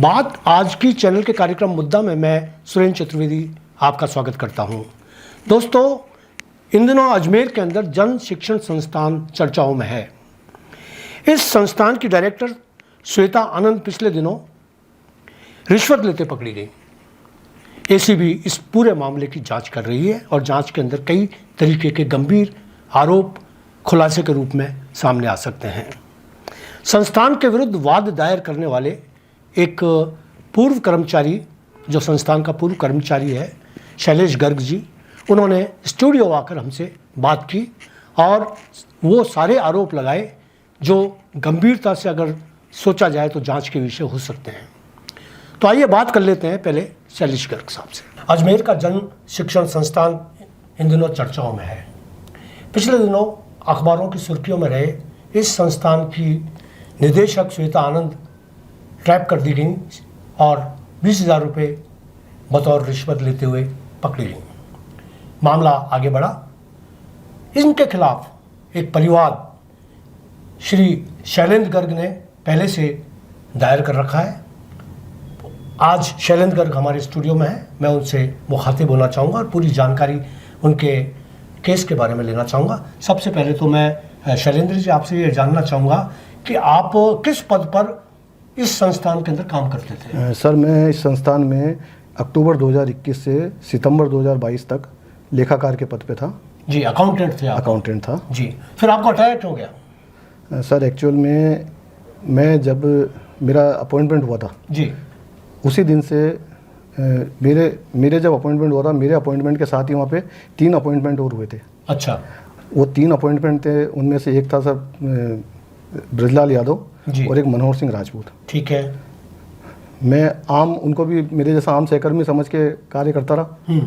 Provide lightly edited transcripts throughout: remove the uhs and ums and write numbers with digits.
बात आज की चैनल के कार्यक्रम मुद्दा में मैं सुरेंद्र चतुर्वेदी आपका स्वागत करता हूं। दोस्तों, इन दिनों अजमेर के अंदर जन शिक्षण संस्थान चर्चाओं में है। इस संस्थान की डायरेक्टर श्वेता आनंद पिछले दिनों रिश्वत लेते पकड़ी गई। एसीबी इस पूरे मामले की जांच कर रही है और जांच के अंदर कई तरीके के गंभीर आरोप खुलासे के रूप में सामने आ सकते हैं। संस्थान के विरुद्ध वाद दायर करने वाले एक पूर्व कर्मचारी, जो संस्थान का पूर्व कर्मचारी है, शैलेश गर्ग जी, उन्होंने स्टूडियो आकर हमसे बात की और वो सारे आरोप लगाए जो गंभीरता से अगर सोचा जाए तो जांच के विषय हो सकते हैं। तो आइए बात कर लेते हैं पहले शैलेश गर्ग साहब से। अजमेर का जन शिक्षण संस्थान इन दिनों चर्चाओं में है। पिछले दिनों अखबारों की सुर्खियों में रहे इस संस्थान की निदेशक श्वेता आनंद ट्रैप कर दी गई और 20,000 रुपये बतौर रिश्वत लेते हुए पकड़ी गई। मामला आगे बढ़ा। इनके खिलाफ एक परिवाद श्री शैलेंद्र गर्ग ने पहले से दायर कर रखा है। आज शैलेंद्र गर्ग हमारे स्टूडियो में है। मैं उनसे मुखातिब होना चाहूँगा और पूरी जानकारी उनके केस के बारे में लेना चाहूँगा। सबसे पहले तो मैं शैलेंद्र जी आपसे ये जानना चाहूँगा कि आप किस पद पर इस संस्थान के अंदर काम करते थे? सर, मैं इस संस्थान में अक्टूबर 2021 से सितंबर 2022 तक लेखाकार के पद पे था। जी, अकाउंटेंट थे आप? अकाउंटेंट था जी। फिर आपको हटाया क्यों गया? सर, एक्चुअल में मैं जब मेरा अपॉइंटमेंट हुआ था जी, उसी दिन से मेरे जब अपॉइंटमेंट हुआ था, मेरे अपॉइंटमेंट के साथ ही वहाँ पे 3 अपॉइंटमेंट और हुए थे। अच्छा। वो 3 अपॉइंटमेंट थे, उनमें से एक था सर ब्रजलाल यादव और एक मनोहर सिंह राजपूत। ठीक है। मैं उनको भी मेरे जैसा आम सहकर्मी समझ के कार्य करता रहा।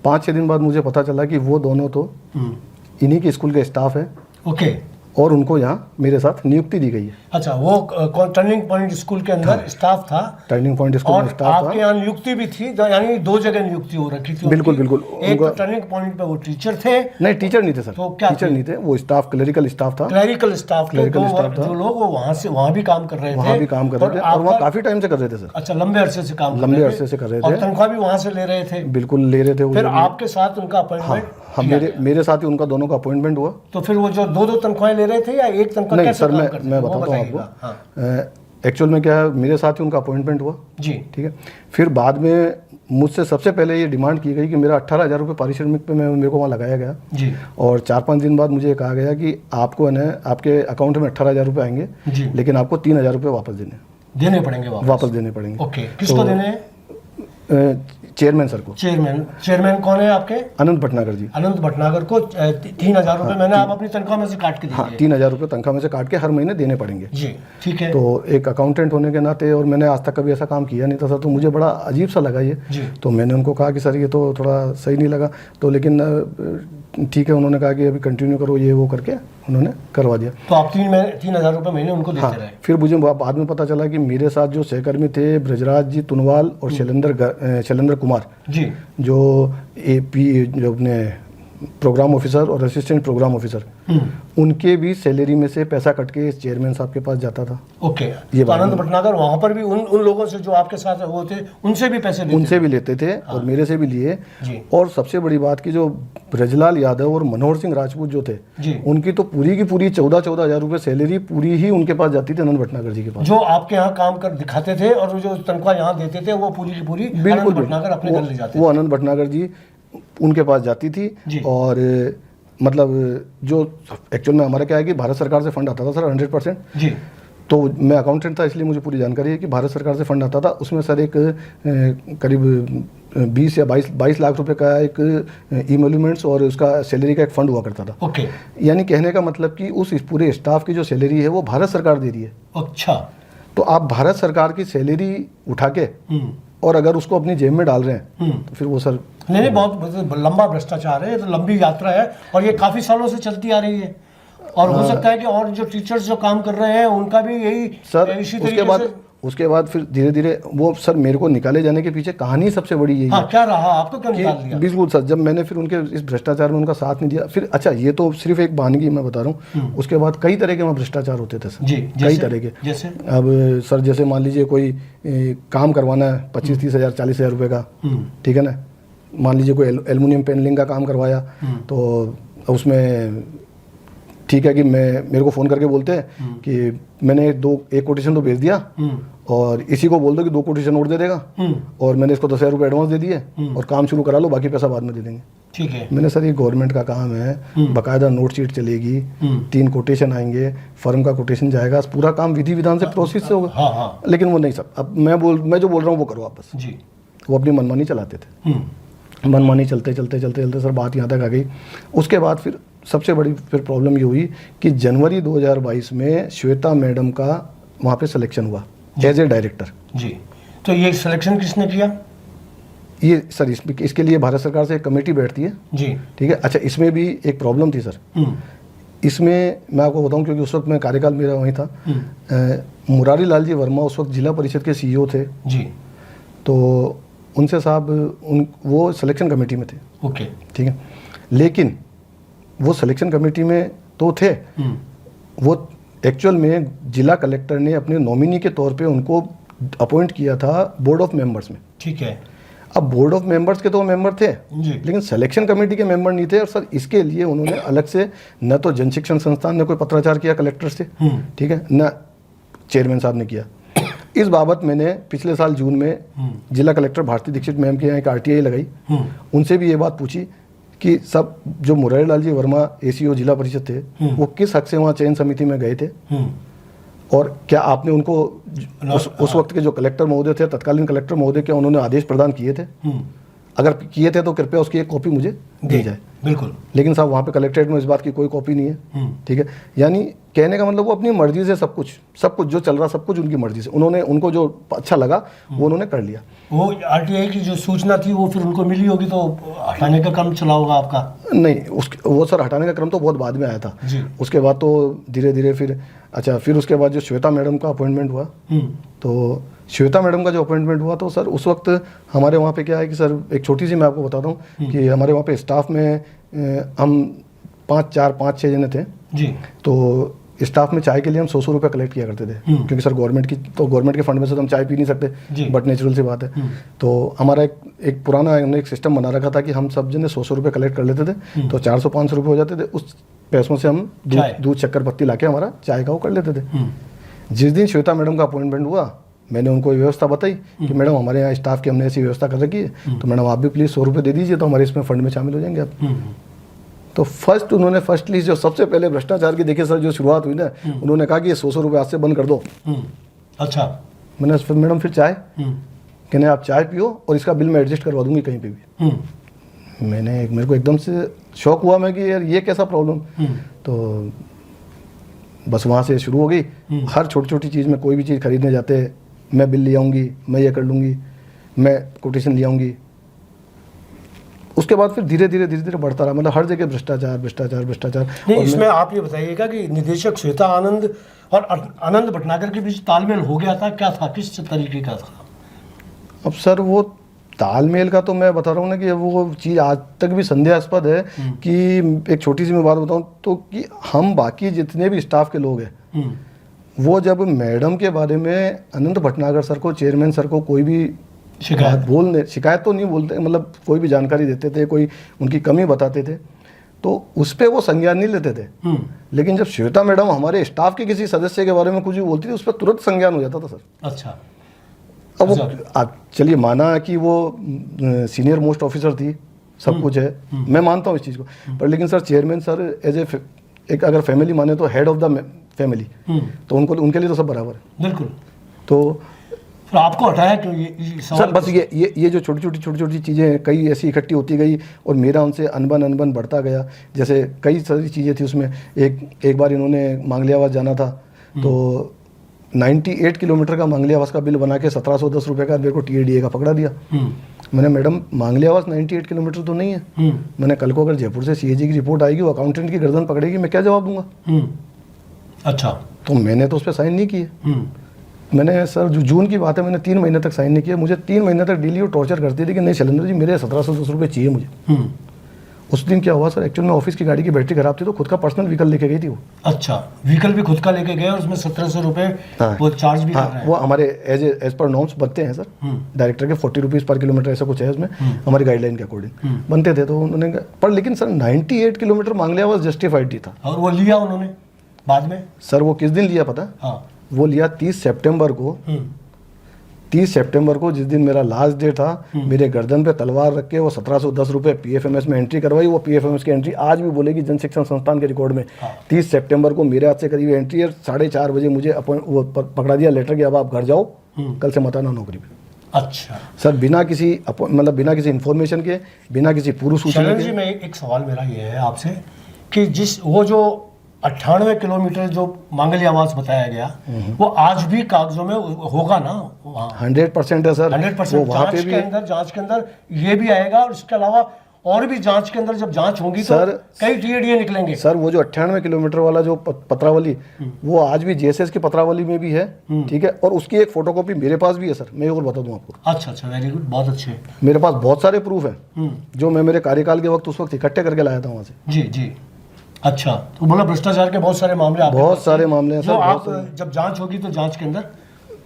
5-6 दिन बाद मुझे पता चला कि वो दोनों तो इन्हीं के स्कूल के स्टाफ है। ओके। और उनको यहाँ मेरे साथ नियुक्ति दी गई है। अच्छा, वो टर्निंग पॉइंट स्कूल के अंदर स्टाफ था? टर्निंग पॉइंट स्कूल में स्टाफ था। आपके यहाँ नियुक्ति भी थी, यानी 2 जगह नियुक्ति हो रखी थी? बिल्कुल बिल्कुल। एक तो टर्निंग पॉइंट पे वो टीचर थे? नहीं, टीचर नहीं थे सर। तो क्या टीचर नहीं थे, वो स्टाफ क्लरिकल स्टाफ था। क्लरिकल स्टाफ थे जो लोग वो वहाँ भी काम कर रहे थे? वहाँ भी काम कर रहे थे और वहाँ काफी टाइम से कर रहे थे सर। अच्छा, लंबे अरसे से काम लंबे अरसे से कर रहे थे। और तनख्वाह भी वहाँ से ले रहे थे? बिल्कुल ले रहे थे। फिर आपके साथ उनका अपॉइंटमेंट? हाँ, मेरे साथ ही उनका दोनों का अपॉइंटमेंट हुआ। तो फिर वो जो 2 तनख्वाहें ले रहे थे या एक तनख्वाह? नहीं सर, मैं बताता हूँ आपको। एक्चुअल में क्या है, मेरे साथ ही उनका अपॉइंटमेंट हुआ जी। ठीक है। फिर बाद में मुझसे सबसे पहले ये डिमांड की गई कि मेरा 18,000 रुपये पारिश्रमिक पे मेरे को वहाँ लगाया गया जी। और 4-5 दिन बाद मुझे कहा गया कि आपको है ना, आपके अकाउंट में 18,000 रुपये आएंगे जी, लेकिन आपको 3,000 रुपये वापस देने पड़ेंगे। वापस देने पड़ेंगे। ओके। किसको देने? चेयरमैन सर को। चेयरमैन कौन है आपके? अनंत भटनागर जी। अनंत भटनागर को 3,000 रुपये मैंने आप अपनी तनख्वाह में से काट के दिए? हाँ, 3,000 रुपये तनख्वाह में से काट के हर महीने देने पड़ेंगे जी। ठीक है। तो एक अकाउंटेंट होने के नाते, और मैंने आज तक कभी ऐसा काम किया नहीं था सर, तो मुझे बड़ा अजीब सा लगा ये। तो मैंने उनको कहा कि सर ये तो थोड़ा सही नहीं लगा, तो लेकिन ठीक है, उन्होंने कहा कि अभी कंटिन्यू करो, ये वो करके उन्होंने करवा दिया। तो आप 3,000 रुपये महीने उनको देते रहे? फिर मुझे बाद में पता चला कि मेरे साथ जो सहकर्मी थे ब्रजराज जी तुनवाल और शैलेंद्र कुमार जी, जो अपने प्रोग्राम ऑफिसर और असिस्टेंट प्रोग्राम ऑफिसर, उनके भी सैलरी में से पैसा कट के इस चेयरमैन साहब के पास जाता था। ओके। ये तो आनंद भटनागर वहाँ पर भी उन लोगों से जो आपके साथ वो थे उनसे भी पैसे लेते थे और मेरे से भी लिए। और सबसे बड़ी बात की, जो ब्रजलाल यादव और मनोहर सिंह राजपूत जो थे, उनकी तो पूरी की पूरी 14,000 रुपये सैलरी पूरी ही उनके पास जाती थी, आनंद भटनागर जी के पास। जो आपके यहाँ काम कर दिखाते थे और जो तनख्वाह यहाँ देते थे वो पूरी की पूरी आनंद भटनागर अपने घर ले जाते? वो आनंद भटनागर जी उनके पास जाती थी। और मतलब जो एक्चुअल में हमारा क्या है कि भारत सरकार से फंड आता था सर 100% जी। तो मैं अकाउंटेंट था, इसलिए मुझे पूरी जानकारी है कि भारत सरकार से फंड आता था। उसमें सर एक करीब 20 या 22 लाख रुपए का एक इमोल्यूमेंट्स और उसका सैलरी का एक फंड हुआ करता था। ओके। यानी कहने का मतलब कि उस पूरे स्टाफ की जो सैलरी है वो भारत सरकार दे रही है। अच्छा। तो आप भारत सरकार की सैलरी उठा के और अगर उसको अपनी जेब में डाल रहे हैं तो फिर वो सर नहीं, बहुत लंबा भ्रष्टाचार है, तो लंबी यात्रा है और ये काफ़ी सालों से चलती आ रही है। और हो सकता है कि और जो टीचर्स जो काम कर रहे हैं उनका भी यही सर, उसके बाद फिर धीरे धीरे वो सर मेरे को निकाले जाने के पीछे कहानी सबसे बड़ी यही हाँ, है। क्या रहा, आपको क्यों निकाल दिया? बिल्कुल सर, जब मैंने फिर उनके इस भ्रष्टाचार में उनका साथ नहीं दिया, फिर अच्छा ये तो सिर्फ एक बहानगी मैं बता रहा हूँ, उसके बाद कई तरह के वहाँ भ्रष्टाचार होते थे सर जी, कई तरह के। जैसे अब सर जैसे मान लीजिए कोई काम करवाना है 25-30 हज़ार 40 हज़ार रुपये का, ठीक है ना, मान लीजिए कोई एल्युमिनियम पैनलिंग का काम करवाया, तो उसमें ठीक है कि मेरे को फ़ोन करके बोलते हैं कि मैंने एक कोटेशन तो भेज दिया और इसी को बोल दो कि 2 कोटेशन और दे देगा, और मैंने इसको 10,000 रुपये एडवांस दे दिए और काम शुरू करा लो, बाकी पैसा बाद में दे देंगे। ठीक है। मैंने सर ये गवर्नमेंट का काम है, बाकायदा नोट शीट चलेगी, 3 कोटेशन आएंगे, फर्म का कोटेशन जाएगा, पूरा काम विधि विधान से प्रोसेस से होगा। हाँ। लेकिन वो नहीं सर, अब मैं जो बोल रहा हूँ वो करो आप बस जी। वो अपनी मनमानी चलाते थे, मनमानी चलते सर बात यहाँ तक आ गई। उसके बाद फिर सबसे बड़ी फिर प्रॉब्लम ये हुई कि जनवरी 2022 में श्वेता मैडम का वहाँ पे सिलेक्शन हुआ एज ए डायरेक्टर जी। तो ये सिलेक्शन किसने किया? ये सर इसके लिए भारत सरकार से एक कमेटी बैठती है जी, ठीक है। अच्छा, इसमें भी एक प्रॉब्लम थी सर, इसमें मैं आपको बताऊं क्योंकि उस वक्त मैं कार्यकाल मेरा वहीं था, मुरारी लाल जी वर्मा उस वक्त जिला परिषद के सीईओ थे जी। तो उनसे साहब वो सिलेक्शन कमेटी में थे, ओके, ठीक है। लेकिन वो सिलेक्शन कमेटी में तो थे, वो एक्चुअल में जिला कलेक्टर ने अपने नॉमिनी के तौर पे उनको अपॉइंट किया था बोर्ड ऑफ मेंबर्स में, ठीक है। अब बोर्ड ऑफ मेंबर्स के तो मेंबर थे जी, लेकिन सिलेक्शन कमेटी के मेंबर नहीं थे। और सर इसके लिए उन्होंने अलग से न तो जन शिक्षण संस्थान ने कोई पत्राचार किया कलेक्टर से, ठीक है, न चेयरमैन साहब ने किया। इस बाबत मैंने पिछले साल जून में जिला कलेक्टर भारती दीक्षित मैम के यहाँ एक RTI लगाई, उनसे भी ये बात पूछी कि सब जो मुरारी लाल जी वर्मा ACO जिला परिषद थे वो किस हक से वहाँ चयन समिति में गए थे, और क्या आपने उनको उस वक्त के जो कलेक्टर महोदय थे, तत्कालीन कलेक्टर महोदय, क्या उन्होंने आदेश प्रदान किए थे? अगर किए थे तो कृपया उसकी एक कॉपी मुझे दी जाए। बिल्कुल। लेकिन साहब वहाँ पे कलेक्ट्रेट में इस बात की कोई कॉपी नहीं है, ठीक है। यानी कहने का मतलब वो अपनी मर्जी से सब कुछ जो चल रहा सब कुछ उनकी मर्जी से, उनको जो अच्छा लगा वो उन्होंने कर लिया। वो RTI की जो सूचना थी वो फिर उनको मिली होगी तो हटाने का क्रम चला होगा आपका? नहीं, वो सर हटाने का क्रम तो बहुत बाद में आया था जी। उसके बाद तो धीरे धीरे फिर उसके बाद जो श्वेता मैडम का अपॉइंटमेंट हुआ, तो श्वेता मैडम का जो अपॉइंटमेंट हुआ तो सर उस वक्त हमारे वहाँ पे क्या है कि सर एक छोटी सी मैं आपको बताता हूँ कि हमारे वहाँ पे स्टाफ में हम 5-6 जने थे जी। तो स्टाफ में चाय के लिए हम 100 रुपये कलेक्ट किया करते थे, क्योंकि सर गवर्नमेंट के फंड में से तो हम चाय पी नहीं सकते, बट नेचुरल सी बात है। तो हमारा एक पुराना हमने एक सिस्टम बना रखा था कि हम सब जने 100 रुपये कलेक्ट कर लेते थे, तो 400-500 रुपये हो जाते थे। उस पैसों से हम दूध शक्कर पत्ती ला के हमारा चाय का वो कर लेते थे। जिस दिन श्वेता मैडम का अपॉइंटमेंट हुआ मैंने उनको व्यवस्था बताई कि मैडम हमारे यहाँ स्टाफ की हमने ऐसी व्यवस्था कर रखी है, तो मैडम आप भी प्लीज़ 100 रुपये दे दीजिए तो हमारे इसमें फंड में शामिल हो जाएंगे आप। तो फर्स्टली जो सबसे पहले भ्रष्टाचार की देखिए सर जो शुरुआत हुई ना, उन्होंने कहा कि ये 100 रुपये आज से बंद कर दो। अच्छा। मैंने मैडम फिर चाय कहने आप चाय पियो और इसका बिल मैं एडजस्ट करवा दूंगी कहीं पे भी। मेरे को एकदम से शौक हुआ मैं कि यार ये कैसा प्रॉब्लम। तो बस वहाँ से शुरू हो गई। हर छोटी छोटी चीज़ में कोई भी चीज़ खरीदने जाते मैं बिल ले आऊँगी, मैं ये कर लूँगी, मैं कोटेशन ले आऊँगी। उसके बाद फिर धीरे धीरे बढ़ता रहा, मतलब हर जगह भ्रष्टाचार। नहीं, इसमें आप ये बताइएगा कि निदेशक श्वेता आनंद और आनंद भटनागर के बीच तालमेल हो गया था, क्या था, किस तरीके का था? अब सर वो तालमेल का तो मैं बता रहा हूँ ना कि वो चीज़ आज तक भी संदेहास्पद है कि एक छोटी सी मैं बात बताऊँ तो कि हम बाकी जितने भी स्टाफ के लोग हैं वो जब मैडम के बारे में अनंत भटनागर सर को, चेयरमैन सर को कोई भी शिकायत तो नहीं बोलते, मतलब कोई भी जानकारी देते थे, कोई उनकी कमी बताते थे तो उस पर वो संज्ञान नहीं लेते थे। लेकिन जब श्वेता मैडम हमारे स्टाफ के किसी सदस्य के बारे में कुछ भी बोलती थी उस पर तुरंत संज्ञान हो जाता था सर। अच्छा। अब वो चलिए माना कि वो सीनियर मोस्ट ऑफिसर थी, सब कुछ है, मैं मानता हूँ इस चीज़ को, पर लेकिन सर चेयरमैन सर एज एक अगर फैमिली माने तो हेड ऑफ द फैमिली, तो उनके लिए तो सब बराबर है। बिल्कुल। तो फिर आपको हटाया क्यों ये सर? बस ये जो छोटी छोटी चीज़ें कई ऐसी इकट्ठी होती गई और मेरा उनसे अनबन बढ़ता गया। जैसे कई सारी चीज़ें थी उसमें, एक बार इन्होंने मांगलियावास जाना था तो 98 किलोमीटर का मांगलियावास का बिल बना के 1710 रुपये का मेरे को TADA का पकड़ा दिया। मैंने मैडम मांगलियावास 98 किलोमीटर तो नहीं है, मैंने कल को अगर जयपुर से CAG की रिपोर्ट आएगी, वो अकाउंटेंट की गर्दन पकड़ेगी, मैं क्या जवाब दूंगा? अच्छा। तो मैंने तो उस पर साइन नहीं किए। मैंने सर जो जून की बात है, मैंने 3 महीने तक साइन नहीं किया। मुझे 3 महीने तक डेली वो टॉर्चर करती थी कि नहीं शैलेंद्र जी मेरे 1710 रुपये चाहिए मुझे। उस दिन क्या हुआ सर, एक्चुअल में ऑफिस की गाड़ी की बैटरी खराब थी तो खुद का पर्सनल व्हीकल लेके गई थी वो। अच्छा, व्हीकल भी खुद का लेके गए और उसमें 1700 रुपये वो चार्ज भी कर रहे हैं। वो हमारे एज पर नॉर्म्स बनते हैं सर, डायरेक्टर के 40 रुपीज़ पर किलोमीटर ऐसा कुछ है उसमें, हमारी गाइडलाइन के अकॉर्डिंग बनते थे। तो उन्होंने पर लेकिन सर 98 किलोमीटर मांग लिया, वो जस्टिफाइड ही था। और वो लिया उन्होंने बाद में? सर वो किस दिन लिया पता? हाँ, वो लिया 30 सितंबर को। 30 सितंबर को, जिस दिन मेरा लास्ट डे था, मेरे गर्दन पे तलवार रख के वो 1710 रुपये पीएफएमएस में एंट्री करवाई। वो पीएफएमएस की एंट्री आज भी बोलेगी जन शिक्षण संस्थान के रिकॉर्ड में। 30 सितंबर को मेरे हाथ से करीब एंट्री है, 4:30 बजे मुझे वो पकड़ा दिया लेटर कि अब आप घर जाओ, कल से मत आना नौकरी पे। अच्छा सर, बिना किसी बिना किसी इन्फॉर्मेशन के, बिना किसी पूर्व सूचना के। जी, मैं एक सवाल मेरा ये है आपसे कि जिस वो जो 98 किलोमीटर जो मांगली आवास बताया गया, वो आज भी कागजों में होगा ना? 100% है सर। 100% जांच के अंदर ये भी आएगा, और इसके अलावा और भी जांच के अंदर जब जांच होगी सर, तो कई टीएडीए निकलेंगे। सर वो जो 98 किलोमीटर वाला जो पत्रावली, वो आज भी जेएसएस की पत्रावली में भी है, ठीक है, और उसकी एक फोटोकॉपी मेरे पास भी है सर। मैं और बता दूं आपको। अच्छा, वेरी गुड, बहुत अच्छे। मेरे पास बहुत सारे प्रूफ हैं जो मैं मेरे कार्यकाल के वक्त उस वक्त इकट्ठे करके लाया था वहां से। जी। अच्छा, तो मतलब भ्रष्टाचार के बहुत सारे मामले आपके बहुत सारे मामले हैं सर। आप जब जांच होगी तो जांच के अंदर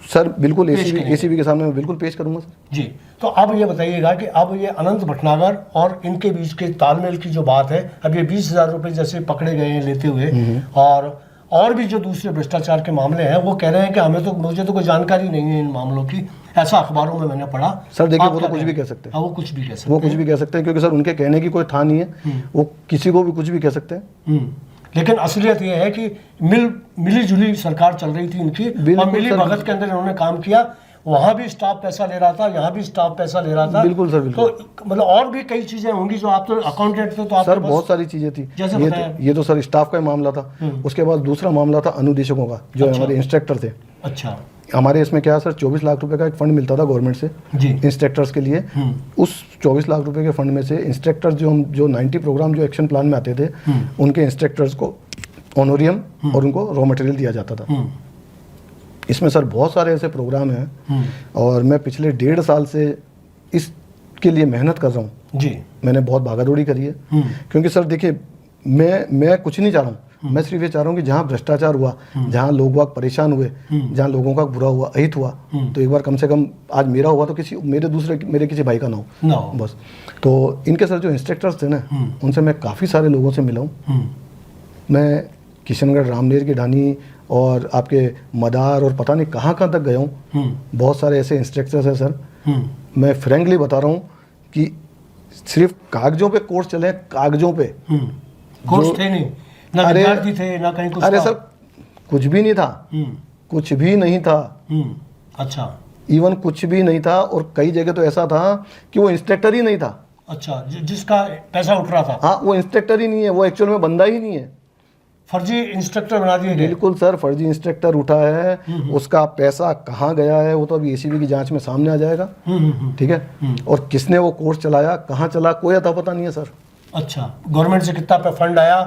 सर बिल्कुल एसीबी के सामने मैं बिल्कुल पेश करूंगा सर। जी, तो अब ये बताइएगा कि अब ये अनंत भटनागर और इनके बीच के तालमेल की जो बात है, अब ये 20,000 रुपये जैसे पकड़े गए हैं लेते हुए, और भी जो दूसरे भ्रष्टाचार के मामले हैं, वो कह रहे हैं कि मुझे तो कोई जानकारी नहीं है इन मामलों की, ऐसा अखबारों में मैंने पढ़ा। सर देखिए, वो तो कुछ भी कह सकते हैं। वो कुछ भी कह सकते हैं, क्योंकि सर उनके कहने की कोई था नहीं है, वो किसी को भी कुछ भी कह सकते हैं। लेकिन असलियत ये है कि मिली जुली सरकार चल रही थी इनकी, और मिली भगत के अंदर इन्होंने काम किया। वहां भी स्टाफ पैसा ले रहा था, यहाँ भी स्टाफ पैसा ले रहा था। बिल्कुल सर, बिल्कुल। तो मतलब और भी कई चीजें होंगी जो आप तो अकाउंटेंट थे, तो आप सर बहुत सारी चीजें थी। ये तो सर स्टाफ का मामला था। उसके बाद दूसरा मामला था अनुदेशकों का, जो हमारे इंस्ट्रक्टर थे। अच्छा, हमारे इसमें क्या सर, 24 लाख रुपए का एक फंड मिलता था गवर्नमेंट से इंस्ट्रक्टर्स के लिए। उस 24 लाख रुपए के फंड में से इंस्ट्रक्टर्स जो 90 प्रोग्राम जो एक्शन प्लान में आते थे, उनके इंस्ट्रक्टर्स को ऑनोरियम और उनको रॉ मटेरियल दिया जाता था। इसमें सर बहुत सारे ऐसे प्रोग्राम हैं, और मैं पिछले 1.5 साल से इसके लिए मेहनत कर रहा हूँ जी। मैंने बहुत भागादौड़ी करी है, क्योंकि सर देखिए, मैं कुछ नहीं चाह रहा हूँ। मैं सिर्फ ये चाह रहा हूँ कि जहाँ भ्रष्टाचार हुआ, जहाँ लोग वाग परेशान हुए, जहाँ लोगों का बुरा हुआ, अहित हुआ, तो एक बार कम से कम आज मेरा हुआ तो मेरे किसी भाई का ना हो बस। तो इनके सर जो इंस्ट्रक्टर्स थे ना, उनसे मैं काफ़ी सारे लोगों से मिला हूँ। मैं किशनगढ़, रामनेर की ढानी और आपके मदार और पता नहीं कहाँ तक गया हूँ। बहुत सारे ऐसे इंस्ट्रक्टर्स हैं सर। मैं फ्रेंकली बता रहा हूँ कि सिर्फ कागजों पे कोर्स चले, कागजों पे कोर्स थे नहीं, ना विद्यार्थी थे, ना कहीं कुछ। अरे सर कुछ भी नहीं था, कुछ भी नहीं था। अच्छा, इवन कुछ भी नहीं था, और कई जगह तो ऐसा था कि वो इंस्ट्रक्टर ही नहीं था। अच्छा, जिसका पैसा उठ रहा था। हाँ, वो इंस्ट्रक्टर ही नहीं है, वो एक्चुअल में बंदा ही नहीं है, फर्जी इंस्ट्रक्टर बना दिए गए। बिल्कुल सर, फर्जी इंस्ट्रक्टर उठा है। उसका पैसा कहाँ गया है वो तो अभी एसीबी की जांच में सामने आ जाएगा, ठीक है। और किसने वो कोर्स चलाया, कहाँ चला, कोई अता पता नहीं है सर। अच्छा, गवर्नमेंट से कितना फंड आया,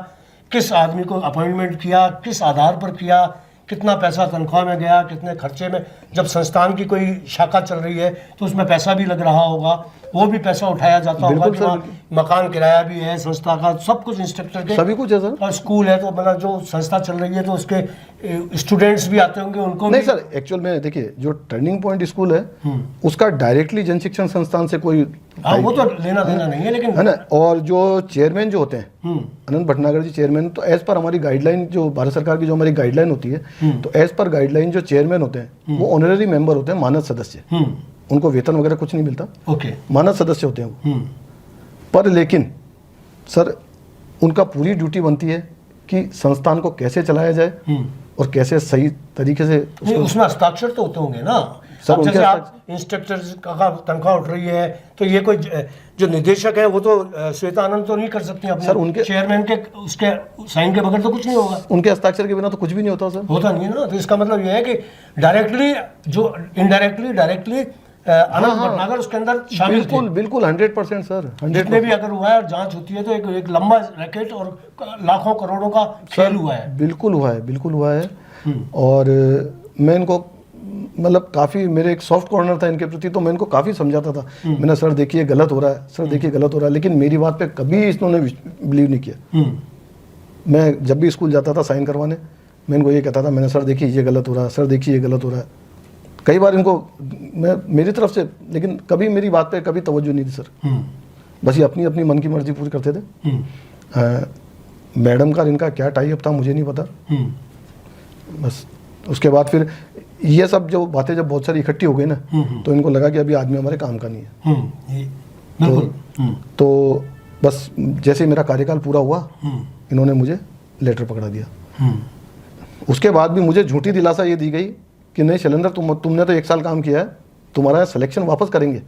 किस आदमी को अपॉइंटमेंट किया, किस आधार पर किया, कितना पैसा तनख्वाह में गया, कितने खर्चे में, जब संस्थान की कोई शाखा चल रही है तो उसमें पैसा भी लग रहा होगा, वो भी पैसा उठाया जाता होगा कि मकान किराया भी है संस्था का, सब कुछ इंस्ट्रक्टर के, सभी कुछ है सर। और स्कूल है तो मतलब जो संस्था चल रही है तो उसके स्टूडेंट्स भी आते होंगे, उनको नहीं सर। एक्चुअल में देखिए, जो टर्निंग पॉइंट स्कूल है उसका डायरेक्टली जन शिक्षण संस्थान से कोई वो तो लेना देना नहीं है, लेकिन है ना। और जो चेयरमैन जो होते हैं, अनंत भटनागर जी चेयरमैन, तो एज पर हमारी गाइडलाइन, जो भारत सरकार की जो हमारी गाइडलाइन होती है, तो एज पर गाइडलाइन जो चेयरमैन होते हैं वो ऑनररी मेंबर होते हैं, मानद सदस्य। उनको वेतन वगैरह कुछ नहीं मिलता, मानद सदस्य होते हैं वो। पर लेकिन सर उनका पूरी ड्यूटी बनती है कि संस्थान को कैसे चलाया जाए और कैसे सही तरीके से उसमें हस्ताक्षर तो होते होंगे ना सर। जैसे आप इंस्ट्रक्टर का तनख्वाह उठ रही है तो ये कोई जो निदेशक है वो तो श्वेता आनंद तो नहीं कर सकती अपने सर, उनके चेयरमैन के उसके साइन के बगैर तो कुछ नहीं होगा, उनके हस्ताक्षर के बिना तो कुछ भी नहीं होता सर। होता नहीं है ना। तो इसका मतलब ये है कि डायरेक्टली जो डायरेक्टली अनंत भटनागर उसके अंदर शामिल थे। बिल्कुल 100% सर। 100% जितने भी अगर हुआ है और जांच होती है तो एक लंबा रैकेट और लाखों करोड़ों का खेल हुआ है। बिल्कुल हुआ है। और मैं इनको मतलब काफ़ी मेरे एक सॉफ्ट कॉर्नर था इनके प्रति, तो मैं इनको काफ़ी समझाता था। मैंने सर देखिए गलत हो रहा है, सर देखिए गलत हो रहा है, लेकिन मेरी बात पे कभी इन्होंने बिलीव नहीं किया। मैं जब भी स्कूल जाता था साइन करवाने, मैं इनको ये कहता था, मैंने सर देखिए ये गलत हो रहा है, सर देखिए ये गलत हो रहा है। कई बार इनको मैं मेरी तरफ से, लेकिन कभी मेरी बात पे कभी तवज्जो नहीं थी सर। बस ये अपनी अपनी मन की मर्जी पूरी करते थे। मैडम का इनका क्या टाई अप था मुझे नहीं पता। बस उसके बाद फिर ये सब जो बातें जब बहुत सारी इकट्ठी हो गई ना, तो इनको लगा कि अभी आदमी हमारे काम का नहीं है। तो बस जैसे ही मेरा कार्यकाल पूरा हुआ, इन्होंने मुझे लेटर पकड़ा दिया। उसके बाद भी मुझे झूठी दिलासा ये दी गई कि नहीं शैलेंद्र, तुमने तो 1 साल काम किया है, तुम्हारा सिलेक्शन वापस करेंगे।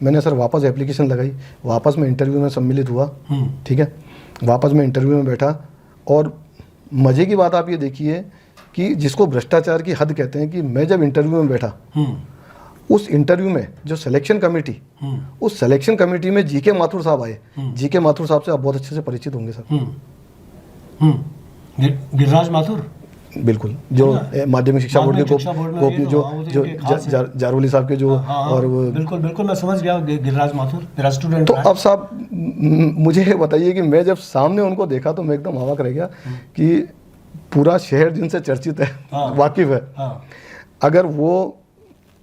मैंने सर वापस एप्लीकेशन लगाई, वापस मैं इंटरव्यू में सम्मिलित हुआ। ठीक है, वापस मैं इंटरव्यू में बैठा, और मज़े की बात आप ये देखिए कि जिसको भ्रष्टाचार की हद कहते हैं, कि मैं जब इंटरव्यू में बैठा, उस इंटरव्यू में जो सिलेक्शन कमेटी, उस सिलेक्शन कमेटी में जीके माथुर साहब आए। जीके माथुर साहब से आप बहुत अच्छे से परिचित होंगे सर। गिरिराज माथुर, बिल्कुल, जो माध्यमिक शिक्षा बोर्ड के जो जारवली साहब के जो, और बिल्कुल बिल्कुल मैं समझ गया, गिरिराज माथुर मेरा स्टूडेंट। तो अब साहब मुझे ये बताइए कि मैं जब सामने उनको देखा तो मैं एकदम अवाक रह गया कि पूरा शहर जिनसे चर्चित है, वाकिफ है, अगर वो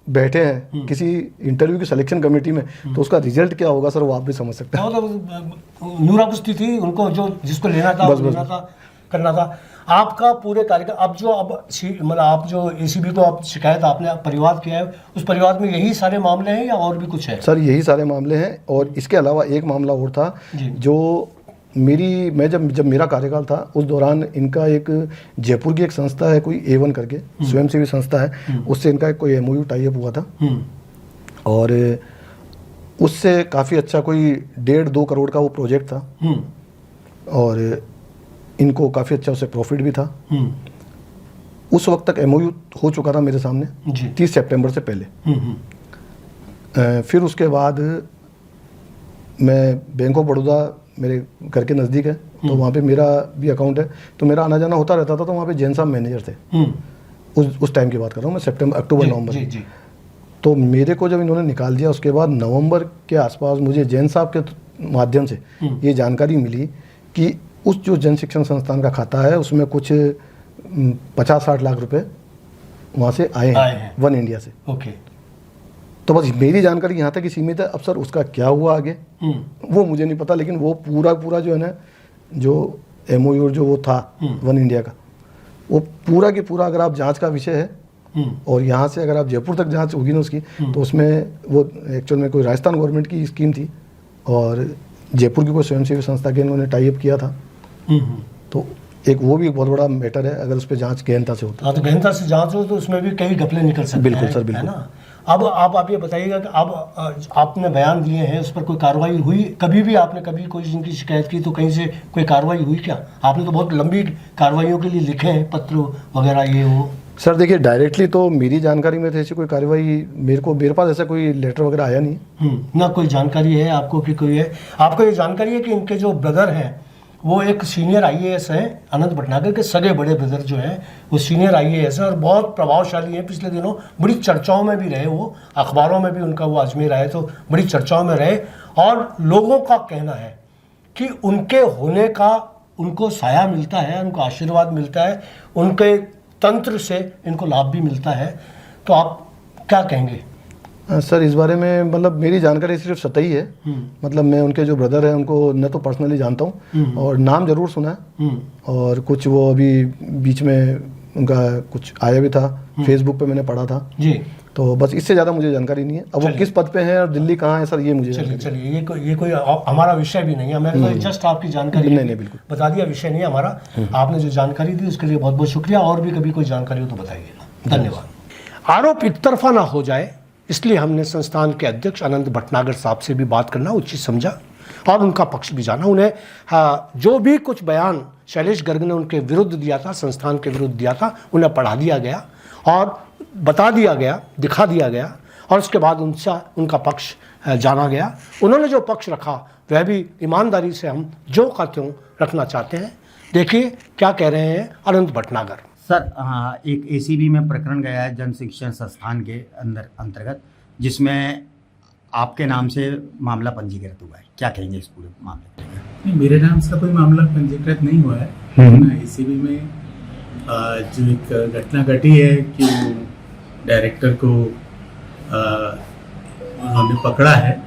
बैठे हैं किसी इंटरव्यू की सिलेक्शन कमेटी में, तो उसका रिजल्ट क्या होगा सर, वो आप भी समझ सकते हैं। नूरा कुश्ती थी उनको, जो जिसको लेना था लेना था, करना था। आपका पूरे कार्यक्रम अब मतलब आप जो एसीबी को आप शिकायत आपने परिवार किया है, उस परिवार में यही सारे मामले हैं या और भी कुछ है? सर यही सारे मामले हैं, और इसके अलावा एक मामला और था जो मैं जब मेरा कार्यकाल था, उस दौरान इनका एक जयपुर की एक संस्था है कोई A1 करके, स्वयंसेवी संस्था है, उससे इनका कोई MOU टाई अप हुआ था, और उससे काफ़ी अच्छा कोई 1.5-2 करोड़ का वो प्रोजेक्ट था, और इनको काफ़ी अच्छा उससे प्रॉफिट भी था। उस वक्त तक MOU हो चुका था मेरे सामने 30 सितंबर से पहले। फिर उसके बाद मैं बैंक ऑफ बड़ौदा मेरे घर के नज़दीक है, तो वहाँ पे मेरा भी अकाउंट है, तो मेरा आना जाना होता रहता था। तो वहाँ पे जैन साहब मैनेजर थे, उस टाइम की बात कर रहा हूँ मैं, अक्टूबर नवंबर। तो मेरे को जब इन्होंने निकाल दिया, उसके बाद नवंबर के आसपास मुझे जैन साहब के माध्यम से ये जानकारी मिली कि उस जो जन शिक्षण संस्थान का खाता है, उसमें कुछ 50-60 लाख रुपए वहाँ से आए हैं वन इंडिया से। ओके। तो बस मेरी जानकारी यहाँ तक ही सीमित है। अब सर उसका क्या हुआ आगे वो मुझे नहीं पता, लेकिन वो पूरा जो है ना, जो MOU जो वो था वन इंडिया का, वो पूरा की पूरा अगर आप जांच का विषय है, और यहाँ से अगर आप जयपुर तक जांच होगी ना उसकी, तो उसमें वो एक्चुअल में कोई राजस्थान गवर्नमेंट की स्कीम थी, और जयपुर की कोई स्वयंसेवी संस्था के इन्होंने टाई अप किया था। तो एक वो भी एक बहुत बड़ा मैटर है, अगर उस पर जांच गहनता से होता है। तो गहनता से जांच हो तो उसमें भी कई घपले निकल सकते हैं। बिल्कुल सर, बिल्कुल। अब आप ये बताइएगा कि अब आपने बयान दिए हैं, उस पर कोई कार्रवाई हुई? कभी भी आपने कभी कोई जिनकी शिकायत की तो कहीं से कोई कार्रवाई हुई क्या? आपने तो बहुत लंबी कार्रवाइयों के लिए लिखे हैं पत्र वगैरह, ये वो। सर देखिए, डायरेक्टली तो मेरी जानकारी में तो ऐसी कोई कार्रवाई मेरे पास ऐसा कोई लेटर वगैरह आया नहीं। ना कोई जानकारी है आपको कि कोई है? आपको ये जानकारी है कि इनके जो ब्रदर हैं वो एक सीनियर IAS हैं, अनंत भटनागर के सगे बड़े ब्रदर जो हैं वो सीनियर IAS हैं और बहुत प्रभावशाली हैं। पिछले दिनों बड़ी चर्चाओं में भी रहे, वो अखबारों में भी उनका वो अजमेर आए तो बड़ी चर्चाओं में रहे, और लोगों का कहना है कि उनके होने का उनको साया मिलता है, उनको आशीर्वाद मिलता है, उनके तंत्र से इनको लाभ भी मिलता है। तो आप क्या कहेंगे? सर इस बारे में मतलब मेरी जानकारी सिर्फ सतही है। मतलब मैं उनके जो ब्रदर हैं उनको न तो पर्सनली जानता हूँ, और नाम जरूर सुना है, और कुछ वो अभी बीच में उनका कुछ आया भी था, फेसबुक पे मैंने पढ़ा था जी। तो बस इससे ज़्यादा मुझे जानकारी नहीं है। अब वो किस पद पे हैं और दिल्ली कहाँ है सर, ये मुझे चलिए ये कोई हमारा विषय भी नहीं है। मैंने तो जस्ट आपकी जानकारी नहीं बिल्कुल बता दिया, विषय नहीं है हमारा। आपने जो जानकारी दी उसके लिए बहुत बहुत शुक्रिया, और भी कभी कोई जानकारी हो तो बताइए। धन्यवाद। आरोप एक तरफा ना हो जाए, इसलिए हमने संस्थान के अध्यक्ष अनंत भटनागर साहब से भी बात करना उचित समझा और उनका पक्ष भी जाना। उन्हें जो भी कुछ बयान शैलेश गर्ग ने उनके विरुद्ध दिया था, संस्थान के विरुद्ध दिया था, उन्हें पढ़ा दिया गया और बता दिया गया, दिखा दिया गया, और उसके बाद उनका पक्ष जाना गया। उन्होंने जो पक्ष रखा वह भी ईमानदारी से हम जो का त्यों रखना चाहते हैं। देखिए क्या कह रहे हैं अनंत भटनागर। सर हाँ, एक एसीबी में प्रकरण गया है जन शिक्षण संस्थान के अंतर्गत, जिसमें आपके नाम से मामला पंजीकृत हुआ है, क्या कहेंगे इस पूरे मामले में? नहीं, मेरे नाम से कोई मामला पंजीकृत नहीं हुआ है। एसीबी में जो एक घटना घटी है कि वो डायरेक्टर को उन्होंने पकड़ा है,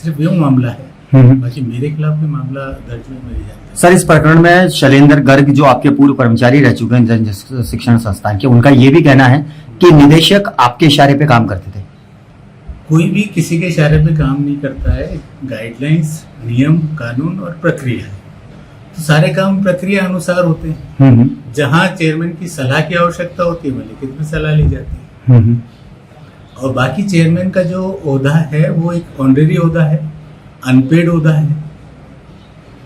सिर्फ ये मामला है। बाकी मेरे खिलाफ कोई मामला दर्ज नहीं मिल जाता। सर इस प्रकरण में शैलेंद्र गर्ग जो आपके पूर्व कर्मचारी रह चुके हैं जन शिक्षण संस्थान के, उनका ये भी कहना है कि निदेशक आपके इशारे पे काम करते थे। कोई भी किसी के इशारे पे काम नहीं करता है। गाइडलाइंस, नियम, कानून और प्रक्रिया है, तो सारे काम प्रक्रिया अनुसार होते हैं। जहां चेयरमैन की सलाह की आवश्यकता होती है, वह लिखित में सलाह ली जाती है। और बाकी चेयरमैन का जो ओहदा है वो एक ऑनरेरी ओहदा है, अनपेड ओहदा है।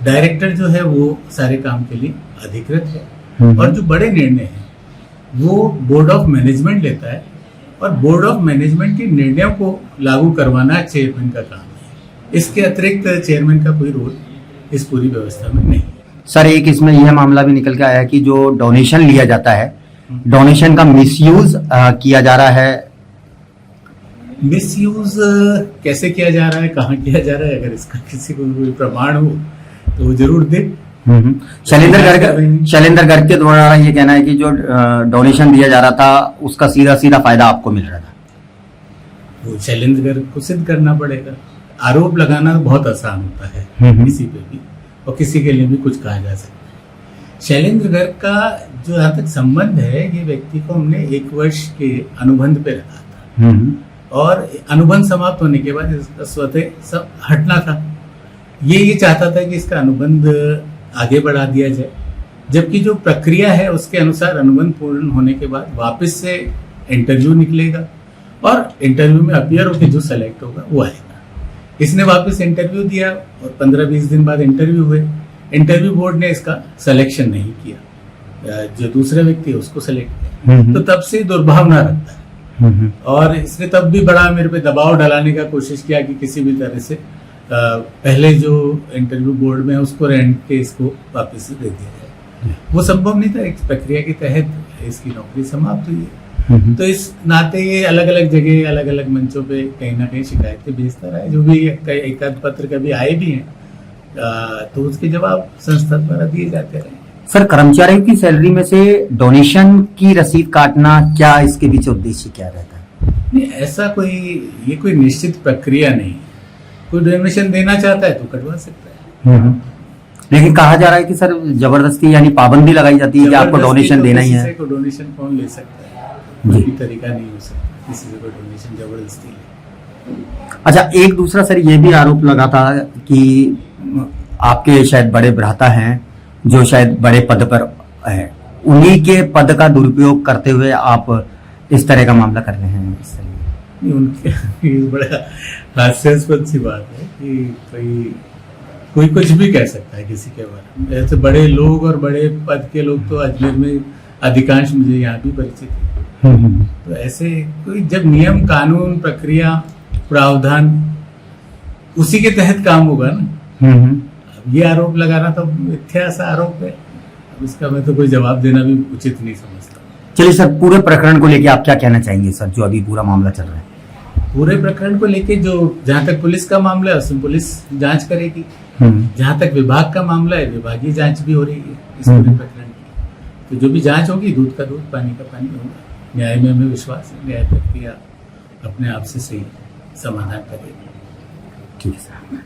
डायरेक्टर जो है वो सारे काम के लिए अधिकृत है, और जो बड़े निर्णय हैं वो बोर्ड ऑफ मैनेजमेंट लेता है, और बोर्ड ऑफ मैनेजमेंट के निर्णयों को लागू करवाना चेयरमैन का काम है। इसके अतिरिक्त चेयरमैन का कोई रोल इस पूरी व्यवस्था में नहीं है। सर एक इसमें यह मामला भी निकल के आया है कि जो डोनेशन लिया जाता है, डोनेशन का मिसयूज किया जा रहा है। मिसयूज कैसे किया जा रहा है, कहाँ किया जा रहा है, अगर इसका किसी को कोई प्रमाण हो तो वो जरूर दे। शैलेंद्र गर्ग के द्वारा ये कहना है कि जो डोनेशन दिया जा रहा था उसका सीधा सीधा फायदा आपको मिल रहा था। वो शैलेंद्र गर्ग को सिद्ध करना पड़ेगा। आरोप लगाना बहुत आसान होता है किसी पे भी, और किसी के लिए भी कुछ कहा जा सकता है। शैलेंद्र गर्ग का जो यहाँ तक संबंध है, ये व्यक्ति को हमने 1 वर्ष के अनुबंध पे रखा था, और अनुबंध समाप्त होने के बाद इसका स्वतः सब हटना था। ये चाहता था कि इसका अनुबंध आगे बढ़ा दिया जाए, जबकि जो प्रक्रिया है उसके अनुसार अनुबंध पूर्ण होने के बाद वापस से इंटरव्यू निकलेगा, और इंटरव्यू में अपीयर होकर जो सेलेक्ट होगा वो आएगा। इसने वापस इंटरव्यू दिया, और 15-20 दिन बाद इंटरव्यू हुए। इंटरव्यू बोर्ड ने इसका सिलेक्शन नहीं किया, जो दूसरा व्यक्ति है उसको सेलेक्ट किया। तो तब से दुर्भावना रखता है, और इसने तब भी बड़ा मेरे पे दबाव डालने का कोशिश किया कि किसी भी तरह से पहले जो इंटरव्यू बोर्ड में उसको रेंट के इसको वापस से दे दिया जाए। वो संभव नहीं था, एक प्रक्रिया के तहत इसकी नौकरी समाप्त हुई है। तो इस नाते ये अलग अलग जगह, अलग अलग मंचों पे कहीं ना कहीं शिकायतें भेजता रहा है, जो भी एक आध पत्र कभी आए भी हैं, तो उसके जवाब संस्था द्वारा दिए जाते रहे। सर कर्मचारियों की सैलरी में से डोनेशन की रसीद काटना, क्या इसके पीछे उद्देश्य क्या रहता है? नहीं, ऐसा कोई कोई निश्चित प्रक्रिया नहीं है। कोई डोनेशन देना चाहता है तो कटवा सकता है। लेकिन कहा जा रहा है कि सर जबरदस्ती यानी पाबंदी लगाई जाती है कि आपको डोनेशन देना ही है। किसी को डोनेशन कौन ले सकता है? कोई तरीका नहीं हो सकता किसी से कोई डोनेशन जबरदस्ती ले। अच्छा, एक दूसरा सर ये भी आरोप लगा था कि आपके शायद बड़े भ्राता हैं जो शायद बड़े पद पर है, उन्हीं के पद का दुरुपयोग करते हुए आप इस तरह का मामला कर रहे हैं। इस तरह उनके बड़ा हास्यास्पद सी बात है कि कोई कुछ भी कह सकता है किसी के बारे में। ऐसे बड़े लोग और बड़े पद के लोग तो अजमेर में अधिकांश मुझे यहाँ भी परिचित है। तो ऐसे कोई जब नियम, कानून, प्रक्रिया, प्रावधान उसी के तहत काम होगा ना। अब ये आरोप लगाना तो मिथ्या सा आरोप है, अब इसका मैं तो कोई जवाब देना भी उचित नहीं समझता। चलिए सर, पूरे प्रकरण को लेके आप क्या कहना चाहेंगे सर, जो अभी पूरा मामला चल रहा है? पूरे प्रकरण को लेके जो जहाँ तक पुलिस का मामला है उसमें पुलिस जांच करेगी। जहाँ तक विभाग का मामला है विभागीय जांच भी हो रही है इस पूरे प्रकरण की। तो जो भी जांच होगी, दूध का दूध, पानी का पानी होगा। न्याय में हमें विश्वास है, न्याय प्रक्रिया अपने आप से सही समाधान करेगी। ठीक है सर।